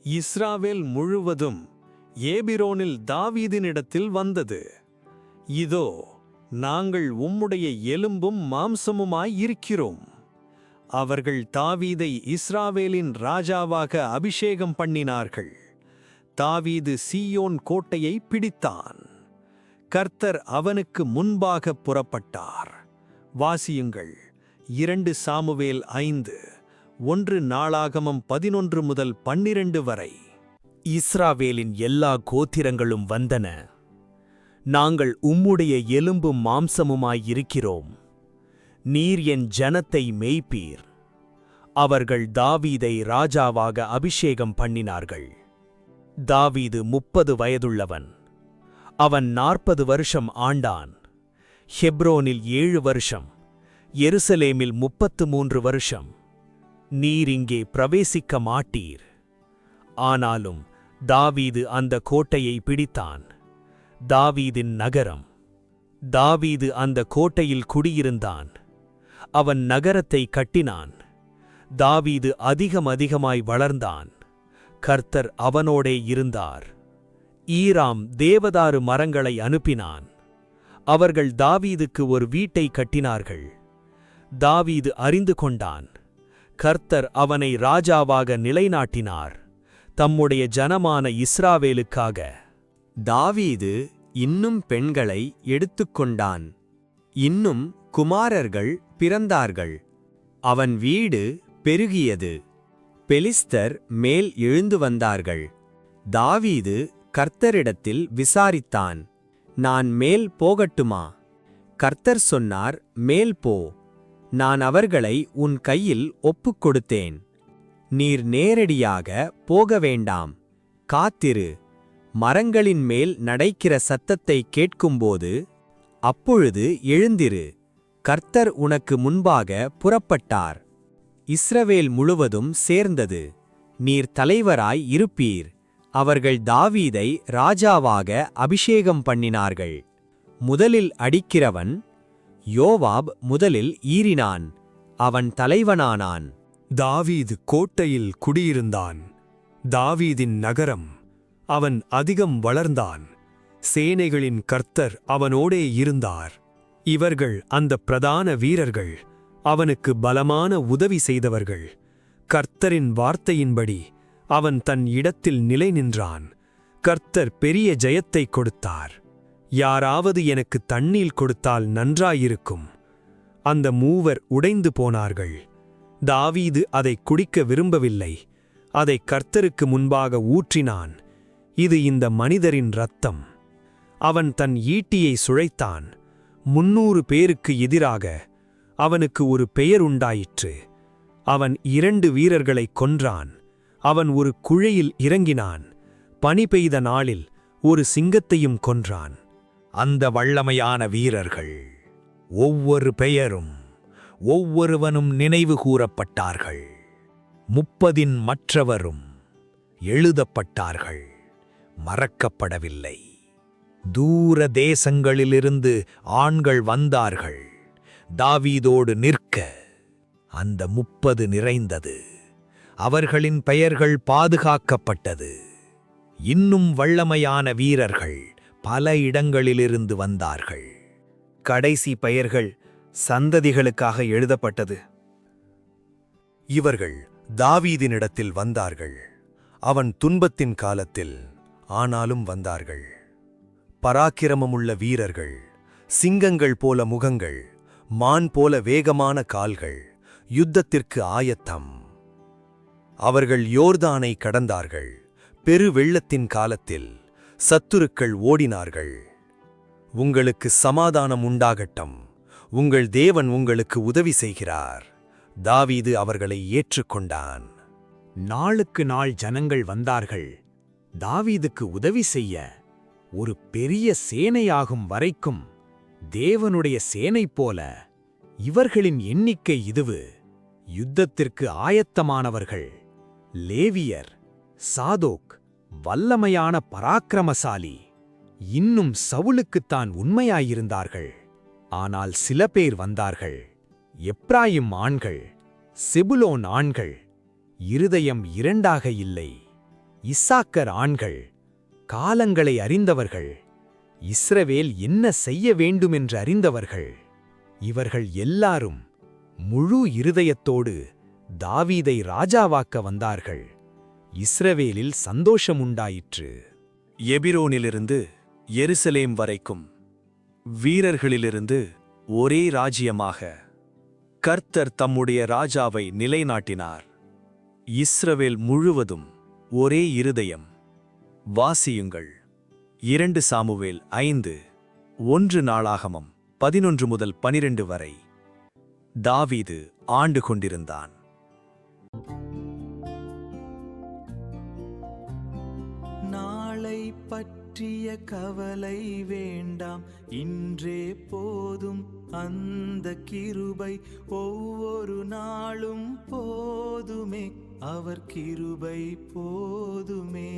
இஸ்ராவேல் முழுவதும் ஏபிரோனில் தாவீதினிடத்தில் வந்தது. இதோ, நாங்கள் உம்முடைய எலும்பும் மாம்சமுமாய் இருக்கிறோம். அவர்கள் தாவீதை இஸ்ராவேலின் ராஜாவாக அபிஷேகம் பண்ணினார்கள். தாவீது சீயோன் கோட்டையை பிடித்தான். கர்த்தர் அவனுக்கு முன்பாக புறப்பட்டார். வாசியுங்கள். 2 சாமுவேல் 5, 1 நாளாகமம் 11 முதல் 12 வரை. இஸ்ராவேலின் எல்லா கோத்திரங்களும் வந்தன. நாங்கள் உம்முடைய எலும்பும் மாம்சமுமாயிருக்கிறோம். நீர் என் ஜனத்தை மேய்ப்பீர். அவர்கள் தாவீதை ராஜாவாக அபிஷேகம் பண்ணினார்கள். தாவீது 30 வயதுள்ளவன். அவன் 40 வருஷம் ஆண்டான். ஹெப்ரோனில் 7 வருஷம், எருசலேமில் 33 வருஷம். நீர் இங்கே பிரவேசிக்க மாட்டீர். ஆனாலும் தாவீது அந்த கோட்டையை பிடித்தான். தாவீதின் நகரம். தாவீது அந்த கோட்டையில் குடியிருந்தான். அவன் நகரத்தை கட்டினான். தாவீது அதிகமாய் வளர்ந்தான். கர்த்தர் அவனோடே இருந்தார். ஈராம் தேவதாரு மரங்களை அனுப்பினான். அவர்கள் தாவீதுக்கு ஒரு வீட்டை கட்டினார்கள். தாவீது அறிந்து கொண்டான். கர்த்தர் அவனை ராஜாவாக நிலைநாட்டினார், தம்முடைய ஜனமான இஸ்ராவேலுக்காக. தாவீது இன்னும் பெண்களை எடுத்துக்கொண்டான். இன்னும் குமாரர்கள் பிறந்தார்கள். அவன் வீடு பெருகியது. பெலிஸ்தர் மேல் எழுந்து வந்தார்கள். தாவீது கர்த்தரிடத்தில் விசாரித்தான், நான் மேல் போகட்டுமா? கர்த்தர் சொன்னார், மேல் போ. நான் அவர்களை உன் கையில் ஒப்புக் கொடுத்தேன். நீர் நேரடியாக போக வேண்டாம், காத்திரு. மரங்களின் மேல் நடைக்கிற சத்தத்தை கேட்கும்போது அப்பொழுது எழுந்திரு. கர்த்தர் உனக்கு முன்பாக புறப்பட்டார். இஸ்ரவேல் முழுவதும் சேர்ந்தது. நீர் தலைவராய் இருப்பீர். அவர்கள் தாவீதை ராஜாவாக அபிஷேகம் பண்ணினார்கள். முதலில் அடிக்கிறவன் யோவாப் முதலில் ஈறினான். அவன் தலைவனானான். தாவீது கோட்டையில் குடியிருந்தான். தாவீதின் நகரம். அவன் அதிகம் வளர்ந்தான். சேனைகளின் கர்த்தர் அவனோடே இருந்தார். இவர்கள் அந்த பிரதான வீரர்கள், அவனுக்கு பலமான உதவி செய்தவர்கள். கர்த்தரின் வார்த்தையின்படி அவன் தன் இடத்தில் நிலை நின்றான். கர்த்தர் பெரிய ஜெயத்தை கொடுத்தார். யாராவது எனக்கு தண்ணீர் கொடுத்தால் நன்றாயிருக்கும். அந்த மூவர் உடைந்து போனார்கள். தாவீது அதை குடிக்க விரும்பவில்லை. அதை கர்த்தருக்கு முன்பாக ஊற்றினான். இது இந்த மனிதரின் இரத்தம். அவன் தன் ஈட்டியை சுழைத்தான். 300 பேருக்கு எதிராக அவனுக்கு ஒரு பெயர் உண்டாயிற்று. அவன் 2 வீரர்களைக் கொன்றான். அவன் ஒரு குழையில் இறங்கினான். பனி பெய்த நாளில் ஒரு சிங்கத்தையும் கொன்றான். அந்த வல்லமையான வீரர்கள் ஒவ்வொரு பெயரும் ஒவ்வொருவனும் நினைவு கூறப்பட்டார்கள். 30 மற்றவரும் எழுதப்பட்டார்கள், மறக்கப்படவில்லை. தூர தேசங்களிலிருந்து ஆண்கள் வந்தார்கள் தாவீதோடு நிற்க. அந்த 30 நிறைந்தது. அவர்களின் பெயர்கள் பாதுகாக்கப்பட்டது. இன்னும் வல்லமையான வீரர்கள் பல இடங்களிலிருந்து வந்தார்கள். கடைசி பெயர்கள் சந்ததிகளுக்காக எழுதப்பட்டது. இவர்கள் தாவீதினிடத்தில் வந்தார்கள். அவன் துன்பத்தின் காலத்தில் ஆனாலும் வந்தார்கள். பராக்கிரமமுள்ள வீரர்கள், சிங்கங்கள் போல முகங்கள், மான் போல வேகமான கால்கள், யுத்தத்திற்கு ஆயத்தம். அவர்கள் யோர்தானை கடந்தார்கள். பெரு வெள்ளத்தின் காலத்தில் சத்துருக்கள் ஓடினார்கள். உங்களுக்கு சமாதானம் உண்டாகட்டும். உங்கள் தேவன் உங்களுக்கு உதவி செய்கிறார். தாவீது அவர்களை ஏற்றுக்கொண்டான். நாளுக்கு நாள் ஜனங்கள் வந்தார்கள். தாவீதுக்கு உதவி செய்ய ஒரு பெரிய சேனையாகும் வரைக்கும் தேவனுடைய சேனை போல இவர்களின் எண்ணிக்கை இதுவு. யுத்தத்திற்கு ஆயத்தமானவர்கள் லேவியர், சாதோக் வல்லமையான பராக்கிரமசாலி. இன்னும் சவுலுக்குத்தான் உண்மையாயிருந்தார்கள். ஆனால் சில பேர் வந்தார்கள். எப்ராயிம் ஆண்கள், செபுலோன் ஆண்கள். இருதயம் இரண்டாக இல்லை. இஸ்சாக்கர் ஆண்கள், காலங்களை அறிந்தவர்கள், இஸ்ரவேல் என்ன செய்ய வேண்டுமென்று அறிந்தவர்கள். இவர்கள் எல்லாரும் முழு இருதயத்தோடு தாவீதை ராஜாவாக்க வந்தார்கள். இஸ்ரவேலில் சந்தோஷமுண்டாயிற்று. எபிரோனிலிருந்து எருசலேம் வரைக்கும் வீரர்களிலிருந்து ஒரே ராஜ்யமாக கர்த்தர் தம்முடைய ராஜாவை நிலைநாட்டினார். இஸ்ரவேல் முழுவதும் ஒரே இருதயம். வாசியுங்கள் 2 சாமுவேல் 5, 1 நாளாகமம் 11 முதல் 12 வரை. தாவீது ஆண்டு கொண்டிருந்தான். நாளை பற்றிய கவலை வேண்டாம், இன்றே போதும் அந்த கிருபை. ஒவ்வொரு நாளும் போதுமே, அவர் கிருபை போதுமே.